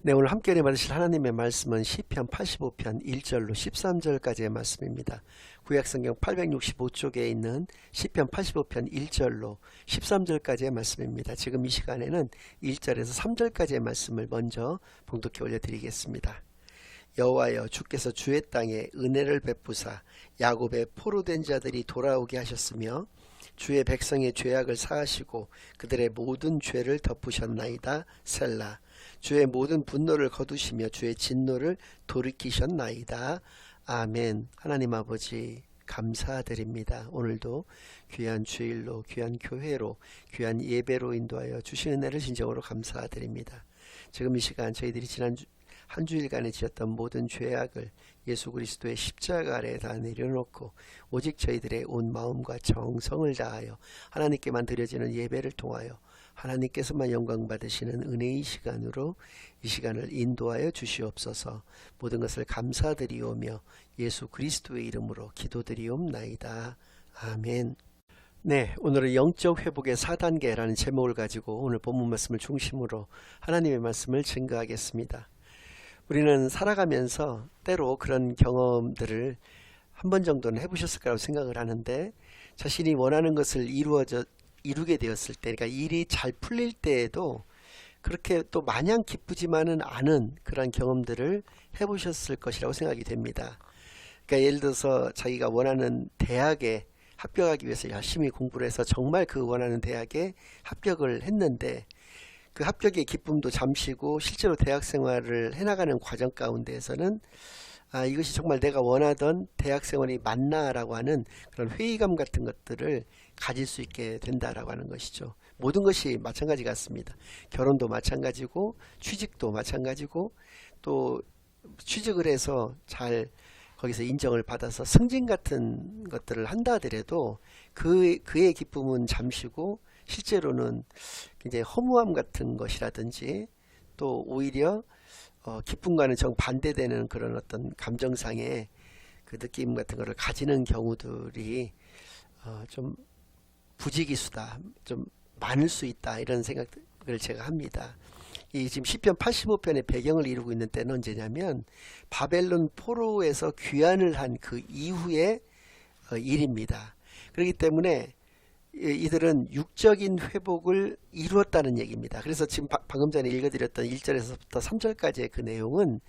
네, 오늘 함께 받으실 하나님의 말씀은 시편 85편 1절로 13절까지의 말씀입니다. 구약성경 865쪽에 있는 시편 85편 1절로 13절까지의 말씀입니다. 지금 이 시간에는 1절에서 3절까지의 말씀을 먼저 봉독해 올려드리겠습니다. 여호와여, 주께서 주의 땅에 은혜를 베푸사 야곱의 포로된 자들이 돌아오게 하셨으며 주의 백성의 죄악을 사하시고 그들의 모든 죄를 덮으셨나이다. 셀라. 주의 모든 분노를 거두시며 주의 진노를 돌이키셨나이다. 아멘. 하나님 아버지 감사드립니다. 오늘도 귀한 주일로, 귀한 교회로, 귀한 예배로 인도하여 주시는 은혜를 진정으로 감사드립니다. 지금 이 시간 저희들이 지난 한 주일간에 지었던 모든 죄악을 예수 그리스도의 십자가 아래에 다 내려놓고 오직 저희들의 온 마음과 정성을 다하여 하나님께만 드려지는 예배를 통하여 하나님께서만 영광 받으시는 은혜의 시간으로 이 시간을 인도하여 주시옵소서. 모든 것을 감사드리오며 예수 그리스도의 이름으로 기도드리옵나이다. 아멘. 네, 오늘은 영적 회복의 4단계라는 제목을 가지고 오늘 본문 말씀을 중심으로 하나님의 말씀을 증거하겠습니다. 우리는 살아가면서 때로 그런 경험들을 한 번 정도는 해보셨을 거라고 생각을 하는데, 자신이 원하는 것을 이루게 되었을 때, 그러니까 일이 잘 풀릴 때에도 그렇게 또 마냥 기쁘지만은 않은 그런 경험들을 해보셨을 것이라고 생각이 됩니다. 그러니까 예를 들어서 자기가 원하는 대학에 합격하기 위해서 열심히 공부를 해서 정말 그 원하는 대학에 합격을 했는데, 그 합격의 기쁨도 잠시고 실제로 대학 생활을 해나가는 과정 가운데에서는 이것이 정말 내가 원하던 대학 생활이 맞나라고 하는 그런 회의감 같은 것들을 가질 수 있게 된다라고 하는 것이죠. 모든 것이 마찬가지 같습니다. 결혼도 마찬가지고 취직도 마찬가지고, 또 취직을 해서 잘 거기서 인정을 받아서 승진 같은 것들을 한다 하더라도 그의 기쁨은 잠시고 실제로는 굉장히 허무함 같은 것이라든지, 또 오히려 기쁨과는 정반대되는 그런 어떤 감정상의 그 느낌 같은 것을 가지는 경우들이 좀 부지기수다, 좀 많을 수 있다, 이런 생각을 제가 합니다. 이 지금 시편 85편의 배경을 이루고 있는 때는 언제냐면 바벨론 포로에서 귀환을 한 그 이후의 일입니다. 그렇기 때문에 이들은 육적인 회복을 이루었다는 얘기입니다. 그래서 지금 방금 전에 읽어드렸던 1절에서부터 3절까지의 그 내용은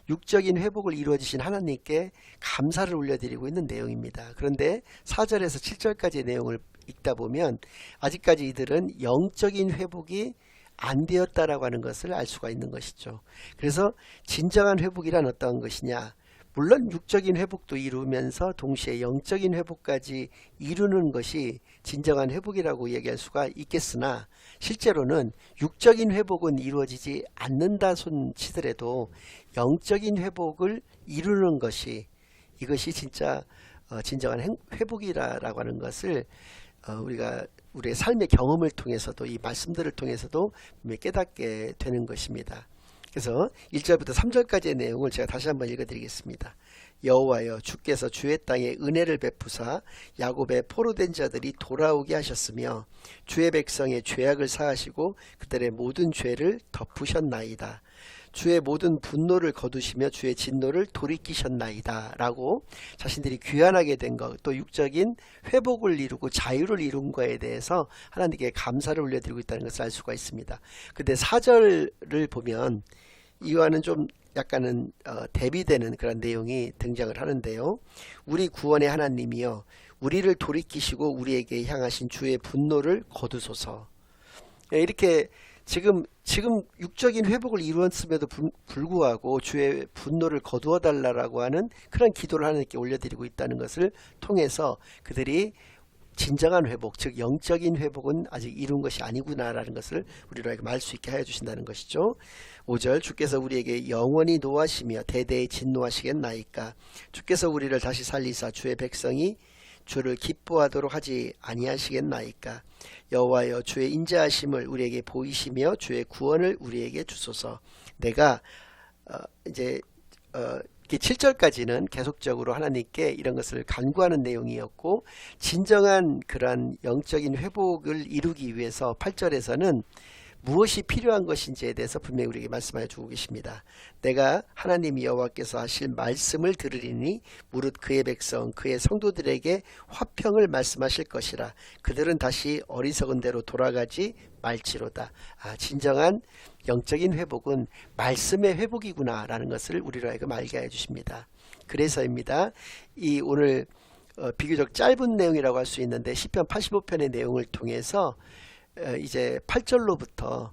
육적인 회복을 이루어주신 하나님께 감사를 올려드리고 있는 내용입니다. 그런데 4절에서 7절까지의 내용을 읽다 보면 아직까지 이들은 영적인 회복이 안 되었다라고 하는 것을 알 수가 있는 것이죠. 그래서 진정한 회복이란 어떠한 것이냐, 물론 육적인 회복도 이루면서 동시에 영적인 회복까지 이루는 것이 진정한 회복이라고 얘기할 수가 있겠으나, 실제로는 육적인 회복은 이루어지지 않는다 손 치더라도 영적인 회복을 이루는 것이, 이것이 진짜 진정한 회복이라고 하는 것을 우리가 우리의 삶의 경험을 통해서도, 이 말씀들을 통해서도 깨닫게 되는 것입니다. 그래서 1절부터 3절까지의 내용을 제가 다시 한번 읽어드리겠습니다. 여호와여, 주께서 주의 땅에 은혜를 베푸사 야곱의 포로된 자들이 돌아오게 하셨으며 주의 백성의 죄악을 사하시고 그들의 모든 죄를 덮으셨나이다. 주의 모든 분노를 거두시며 주의 진노를 돌이키셨나이다 라고 자신들이 귀환하게 된 것, 또 육적인 회복을 이루고 자유를 이룬 것에 대해서 하나님께 감사를 올려드리고 있다는 것을 알 수가 있습니다. 근데 4절을 보면 이와는 좀 약간은 대비되는 그런 내용이 등장을 하는데요. 우리 구원의 하나님이여, 우리를 돌이키시고 우리에게 향하신 주의 분노를 거두소서. 이렇게 지금 육적인 회복을 이루었음에도 불구하고 주의 분노를 거두어 달라고 하는 그런 기도를 하나님께 올려드리고 있다는 것을 통해서 그들이 진정한 회복, 즉 영적인 회복은 아직 이룬 것이 아니구나라는 것을 우리로 하여금 알 수 있게 하여 주신다는 것이죠. 5절, 주께서 우리에게 영원히 노하시며 대대에 진노하시겠나이까. 주께서 우리를 다시 살리사 주의 백성이 주를 기뻐하도록 하지 아니하시겠나이까. 여호와여, 주의 인자하심을 우리에게 보이시며 주의 구원을 우리에게 주소서. 내가 이제 7절까지는 계속적으로 하나님께 이런 것을 간구하는 내용이었고, 진정한 그러한 영적인 회복을 이루기 위해서 8절에서는 무엇이 필요한 것인지에 대해서 분명히 우리에게 말씀하여 주고 계십니다. 내가 하나님 여호와께서 하실 말씀을 들으리니 무릇 그의 백성 그의 성도들에게 화평을 말씀하실 것이라. 그들은 다시 어리석은 대로 돌아가지 말지로다. 진정한 영적인 회복은 말씀의 회복이구나 라는 것을 우리로 하여금 알게 해 주십니다. 그래서입니다. 이 오늘 비교적 짧은 내용이라고 할 수 있는데 시편 85편의 내용을 통해서 이제 8절로부터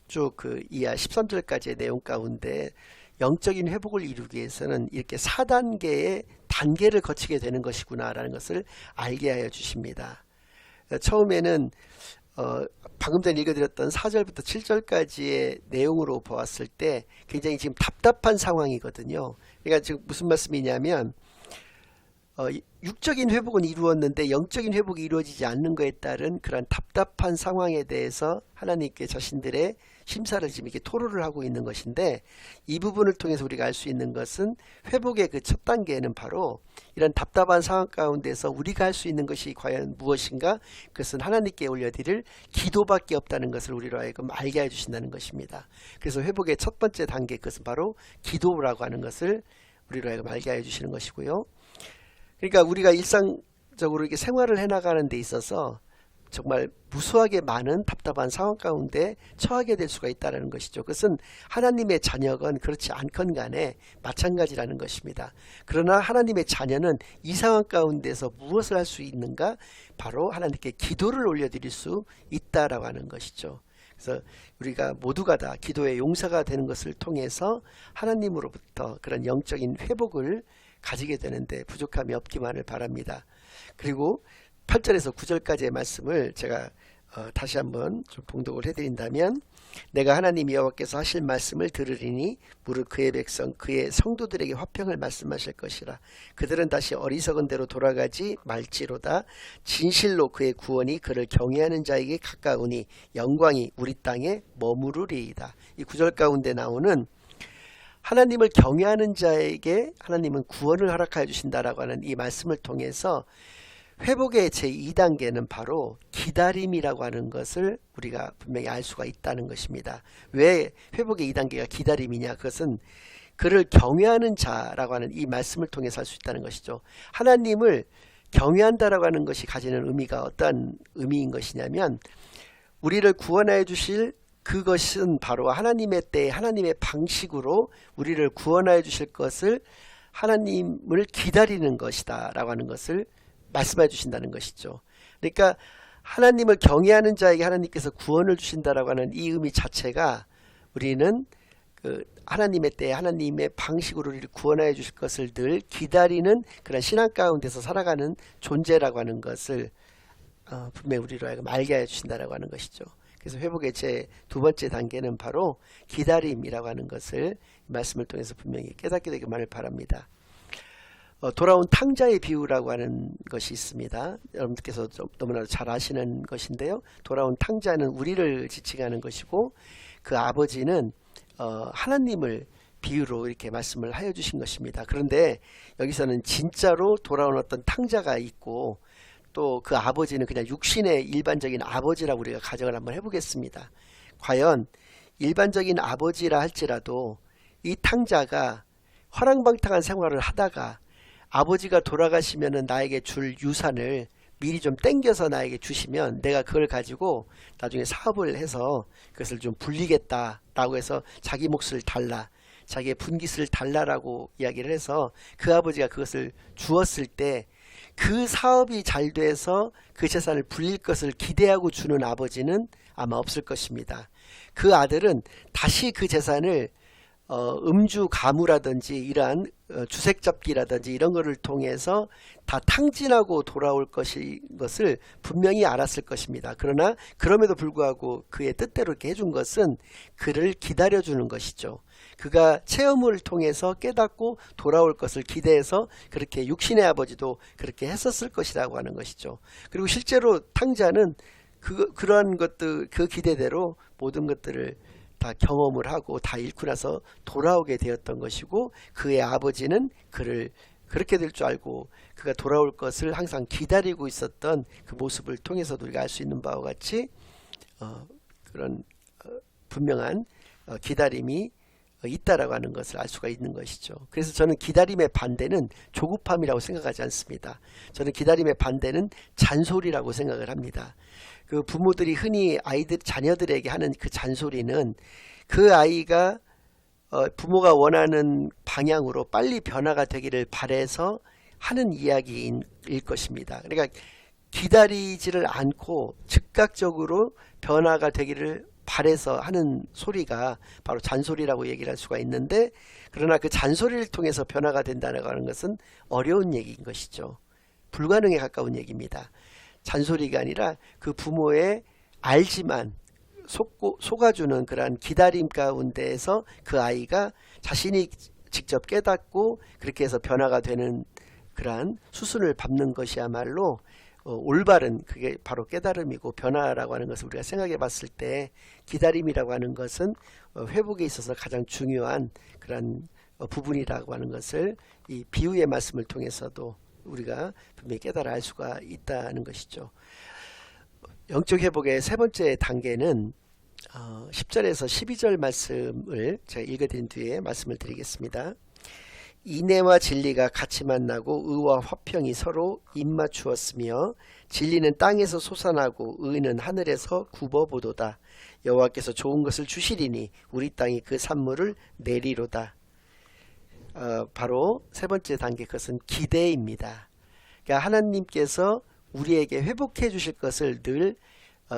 쭉 그 이하 13절까지의 내용 가운데 영적인 회복을 이루기 위해서는 이렇게 4단계의 단계를 거치게 되는 것이구나 라는 것을 알게 하여 주십니다. 처음에는 방금 전에 읽어드렸던 4절부터 7절까지의 내용으로 보았을 때 굉장히 지금 답답한 상황이거든요. 그러니까 지금 무슨 말씀이냐면 육적인 회복은 이루었는데 영적인 회복이 이루어지지 않는 것에 따른 그런 답답한 상황에 대해서 하나님께 자신들의 심사를 지금 이렇게 토로를 하고 있는 것인데, 이 부분을 통해서 우리가 알 수 있는 것은 회복의 그 첫 단계는 바로 이런 답답한 상황 가운데서 우리가 할 수 있는 것이 과연 무엇인가, 그것은 하나님께 올려드릴 기도밖에 없다는 것을 우리로 하여금 알게 해주신다는 것입니다. 그래서 회복의 첫 번째 단계, 그것은 바로 기도라고 하는 것을 우리로 하여금 알게 해주시는 것이고요. 그러니까 우리가 일상적으로 이렇게 생활을 해나가는 데 있어서 정말 무수하게 많은 답답한 상황 가운데 처하게 될 수가 있다는 것이죠. 그것은 하나님의 자녀건 그렇지 않건 간에 마찬가지라는 것입니다. 그러나 하나님의 자녀는 이 상황 가운데서 무엇을 할 수 있는가? 바로 하나님께 기도를 올려드릴 수 있다라고 하는 것이죠. 그래서 우리가 모두가 다 기도의 용사가 되는 것을 통해서 하나님으로부터 그런 영적인 회복을 가지게 되는데 부족함이 없기만을 바랍니다. 그리고 8절에서 9절까지의 말씀을 제가 다시 한번 좀 봉독을 해드린다면, 내가 하나님 여호와께서 하실 말씀을 들으리니 무릇 그의 백성 그의 성도들에게 화평을 말씀하실 것이라. 그들은 다시 어리석은 대로 돌아가지 말지로다. 진실로 그의 구원이 그를 경외하는 자에게 가까우니 영광이 우리 땅에 머무르리이다. 이 9절 가운데 나오는 하나님을 경외하는 자에게 하나님은 구원을 허락하여 주신다라고 하는 이 말씀을 통해서 회복의 제2단계는 바로 기다림이라고 하는 것을 우리가 분명히 알 수가 있다는 것입니다. 왜 회복의 2단계가 기다림이냐? 그것은 그를 경외하는 자라고 하는 이 말씀을 통해서 할 수 있다는 것이죠. 하나님을 경외한다라고 하는 것이 가지는 의미가 어떤 의미인 것이냐면, 우리를 구원하여 주실 그것은 바로 하나님의 때에 하나님의 방식으로 우리를 구원하여 주실 것을 하나님을 기다리는 것이다 라고 하는 것을 말씀해 주신다는 것이죠. 그러니까 하나님을 경외하는 자에게 하나님께서 구원을 주신다라고 하는 이 의미 자체가 우리는 그 하나님의 때에 하나님의 방식으로 우리를 구원하여 주실 것을 늘 기다리는 그런 신앙 가운데서 살아가는 존재라고 하는 것을 분명히 우리로 하여금 알게 해 주신다라고 하는 것이죠. 그래서 회복의 제 두 번째 단계는 바로 기다림이라고 하는 것을 말씀을 통해서 분명히 깨닫게 되기만을 바랍니다. 돌아온 탕자의 비유라고 하는 것이 있습니다. 여러분들께서 너무나도 잘 아시는 것인데요. 돌아온 탕자는 우리를 지칭하는 것이고, 그 아버지는 하나님을 비유로 이렇게 말씀을 하여 주신 것입니다. 그런데 여기서는 진짜로 돌아온 어떤 탕자가 있고, 또 그 아버지는 그냥 육신의 일반적인 아버지라고 우리가 가정을 한번 해보겠습니다. 과연 일반적인 아버지라 할지라도 이 탕자가 허랑방탕한 생활을 하다가 아버지가 돌아가시면은 나에게 줄 유산을 미리 좀 땡겨서 나에게 주시면 내가 그걸 가지고 나중에 사업을 해서 그것을 좀 불리겠다라고 해서 자기 몫을 달라, 자기의 분깃을 달라라고 이야기를 해서 그 아버지가 그것을 주었을 때 그 사업이 잘 돼서 그 재산을 불릴 것을 기대하고 주는 아버지는 아마 없을 것입니다. 그 아들은 다시 그 재산을 음주 가무라든지 이러한 주색잡기라든지 이런 거를 통해서 다 탕진하고 돌아올 것을 분명히 알았을 것입니다. 그러나 그럼에도 불구하고 그의 뜻대로 이렇게 해준 것은 그를 기다려주는 것이죠. 그가 체험을 통해서 깨닫고 돌아올 것을 기대해서 그렇게 육신의 아버지도 그렇게 했었을 것이라고 하는 것이죠. 그리고 실제로 탕자는 그러한 것들, 그 기대대로 모든 것들을 다 경험을 하고 다 잃고 나서 돌아오게 되었던 것이고, 그의 아버지는 그를 그렇게 될 줄 알고 그가 돌아올 것을 항상 기다리고 있었던 그 모습을 통해서도 우리가 알 수 있는 바와 같이 그런 분명한 기다림이 있다라고 하는 것을 알 수가 있는 것이죠. 그래서 저는 기다림의 반대는 조급함이라고 생각하지 않습니다. 저는 기다림의 반대는 잔소리라고 생각을 합니다. 그 부모들이 흔히 자녀들에게 하는 그 잔소리는 그 아이가 부모가 원하는 방향으로 빨리 변화가 되기를 바라서 하는 이야기일 것입니다. 그러니까 기다리지를 않고 즉각적으로 변화가 되기를 바라서 하는 소리가 바로 잔소리라고 얘기를 할 수가 있는데, 그러나 그 잔소리를 통해서 변화가 된다는 것은 어려운 얘기인 것이죠. 불가능에 가까운 얘기입니다. 잔소리가 아니라 그 부모의 알지만 속아주는 그러한 기다림 가운데에서 그 아이가 자신이 직접 깨닫고 그렇게 해서 변화가 되는 그러한 수순을 밟는 것이야말로 올바른, 그게 바로 깨달음이고 변화라고 하는 것을 우리가 생각해 봤을 때 기다림이라고 하는 것은 회복에 있어서 가장 중요한 그런 부분이라고 하는 것을 이 비유의 말씀을 통해서도 우리가 분명히 깨달아 알 수가 있다는 것이죠. 영적 회복의 세 번째 단계는 10절에서 12절 말씀을 제가 읽어드린 뒤에 말씀을 드리겠습니다. 인애와 진리가 같이 만나고 의와 화평이 서로 입맞추었으며 진리는 땅에서 솟아나고 의는 하늘에서 굽어보도다. 여호와께서 좋은 것을 주시리니 우리 땅이 그 산물을 내리로다. 바로 세 번째 단계, 그것은 기대입니다. 그러니까 하나님께서 우리에게 회복해 주실 것을 늘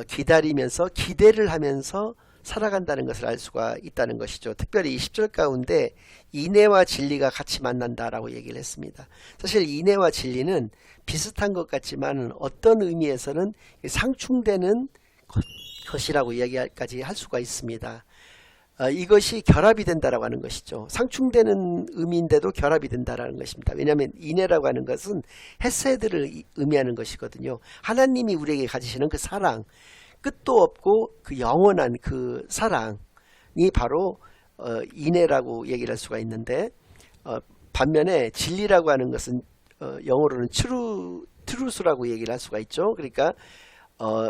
기다리면서 기대를 하면서 살아간다는 것을 알 수가 있다는 것이죠. 특별히 20절 가운데 인애와 진리가 같이 만난다라고 얘기를 했습니다. 사실 인애와 진리는 비슷한 것 같지만 어떤 의미에서는 상충되는 것이라고 이야기까지 할 수가 있습니다. 이것이 결합이 된다라고 하는 것이죠. 상충되는 의미인데도 결합이 된다라는 것입니다. 왜냐하면 인애라고 하는 것은 헤세드를 의미하는 것이거든요. 하나님이 우리에게 가지시는 그 사랑, 끝도 없고 그 영원한 그 사랑이 바로 인애라고 얘기를 할 수가 있는데, 반면에 진리라고 하는 것은 영어로는 트루스라고 얘기를 할 수가 있죠. 그러니까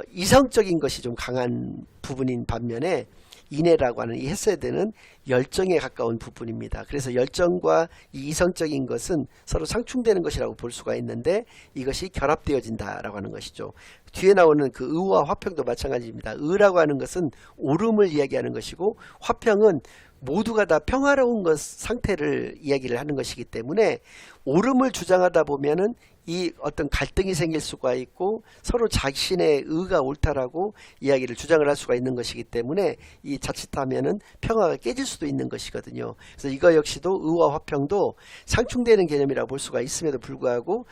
이성적인 것이 좀 강한 부분인 반면에 인애라고 하는 이 헤세드는 열정에 가까운 부분입니다. 그래서 열정과 이 이성적인 것은 서로 상충되는 것이라고 볼 수가 있는데 이것이 결합되어진다라고 하는 것이죠. 뒤에 나오는 그 의와 화평도 마찬가지입니다. 의라고 하는 것은 옳음을 이야기하는 것이고 화평은 모두가 다 평화로운 상태를 이야기를 하는 것이기 때문에 옳음을 주장하다 보면은 이 어떤 갈등이 생길 수가 있고 서로 자신의 의가 옳다라고 이야기를 주장을 할 수가 있는 것이기 때문에 이 자칫하면은 평화가 깨질 수도 있는 것이거든요. 그래서 이거 역시도 의와 화평도 상충되는 개념이라고 볼 수가 있음에도 불구하고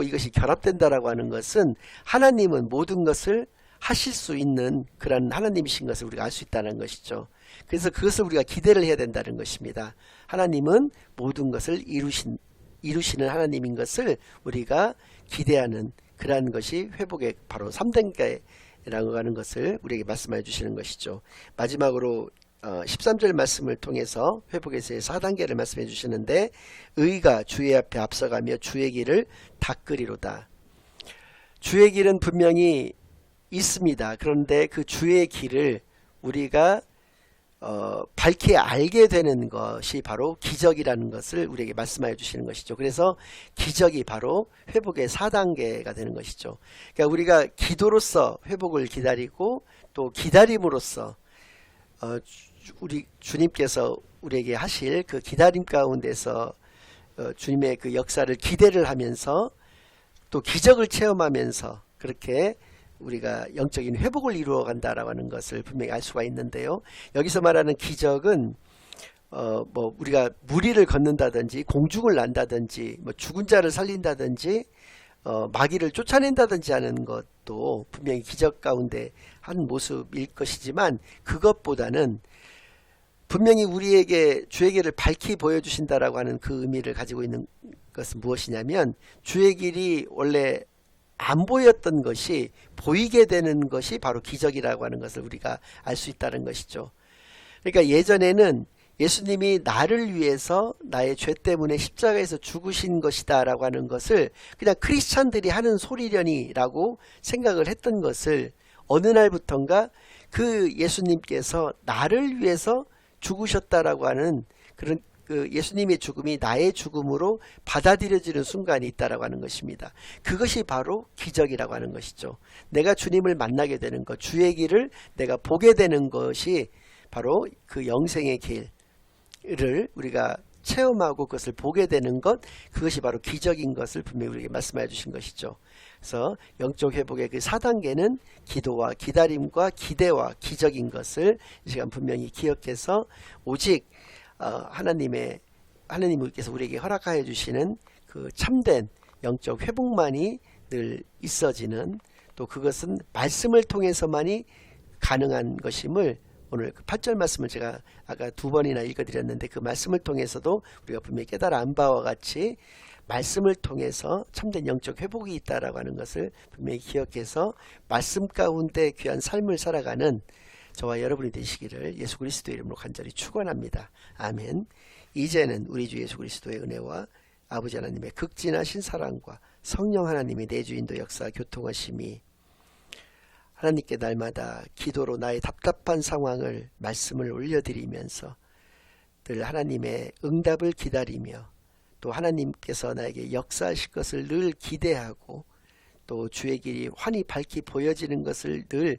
이것이 결합된다라고 하는 것은 하나님은 모든 것을 하실 수 있는 그런 하나님이신 것을 우리가 알 수 있다는 것이죠. 그래서 그것을 우리가 기대를 해야 된다는 것입니다. 하나님은 모든 것을 이루시는 하나님인 것을 우리가 기대하는 그러한 것이 회복의 바로 3단계라고 하는 것을 우리에게 말씀해 주시는 것이죠. 마지막으로 13절 말씀을 통해서 회복에서의 4단계를 말씀해 주시는데, 의가 주의 앞에 앞서가며 주의 길을 닦으리로다. 주의 길은 분명히 있습니다. 그런데 그 주의 길을 우리가 밝히 알게 되는 것이 바로 기적이라는 것을 우리에게 말씀하여 주시는 것이죠. 그래서 기적이 바로 회복의 4단계가 되는 것이죠. 그러니까 우리가 기도로서 회복을 기다리고 또 기다림으로써 우리 주님께서 우리에게 하실 그 기다림 가운데서 주님의 그 역사를 기대를 하면서 또 기적을 체험하면서 그렇게 우리가 영적인 회복을 이루어 간다라고 하는 것을 분명히 알 수가 있는데요. 여기서 말하는 기적은 뭐 우리가 무리를 걷는다든지 공중을 난다든지 뭐 죽은 자를 살린다든지 마귀를 쫓아낸다든지 하는 것도 분명히 기적 가운데 한 모습일 것이지만, 그것보다는 분명히 우리에게 주의 길을 밝히 보여주신다라고 하는 그 의미를 가지고 있는 것은 무엇이냐면, 주의 길이 원래 안 보였던 것이 보이게 되는 것이 바로 기적이라고 하는 것을 우리가 알 수 있다는 것이죠. 그러니까 예전에는 예수님이 나를 위해서 나의 죄 때문에 십자가에서 죽으신 것이다 라고 하는 것을 그냥 크리스찬들이 하는 소리려니 라고 생각을 했던 것을 어느 날부턴가 그 예수님께서 나를 위해서 죽으셨다라고 하는 그런 그 예수님의 죽음이 나의 죽음으로 받아들여지는 순간이 있다라고 하는 것입니다. 그것이 바로 기적이라고 하는 것이죠. 내가 주님을 만나게 되는 것, 주의 길을 내가 보게 되는 것이 바로 그 영생의 길을 우리가 체험하고 그것을 보게 되는 것, 그것이 바로 기적인 것을 분명히 우리에게 말씀해 주신 것이죠. 그래서 영적 회복의 그 4단계는 기도와 기다림과 기대와 기적인 것을 이 시간 분명히 기억해서 오직 하나님께서 우리에게 허락하여 주시는 그 참된 영적 회복만이 늘 있어지는, 또 그것은 말씀을 통해서만이 가능한 것임을 오늘 그 8절 말씀을 제가 아까 2번이나 읽어드렸는데, 그 말씀을 통해서도 우리가 분명히 깨달아 안 바와 같이 말씀을 통해서 참된 영적 회복이 있다라고 하는 것을 분명히 기억해서 말씀 가운데 귀한 삶을 살아가는 저와 여러분이 되시기를 예수 그리스도의 이름으로 간절히 축원합니다. 아멘. 이제는 우리 주 예수 그리스도의 은혜와 아버지 하나님의 극진하신 사랑과 성령 하나님의 내주인도 역사 교통하심이 하나님께 날마다 기도로 나의 답답한 상황을 말씀을 올려드리면서 늘 하나님의 응답을 기다리며 또 하나님께서 나에게 역사하실 것을 늘 기대하고 또 주의 길이 환히 밝히 보여지는 것을 늘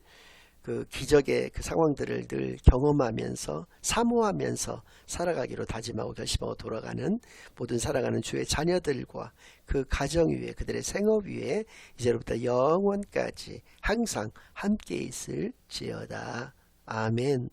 그 기적의 그 상황들을 늘 경험하면서 사모하면서 살아가기로 다짐하고 결심하고 돌아가는 모든 살아가는 주의 자녀들과 그 가정 위에 그들의 생업 위에 이제로부터 영원까지 항상 함께 있을지어다. 아멘.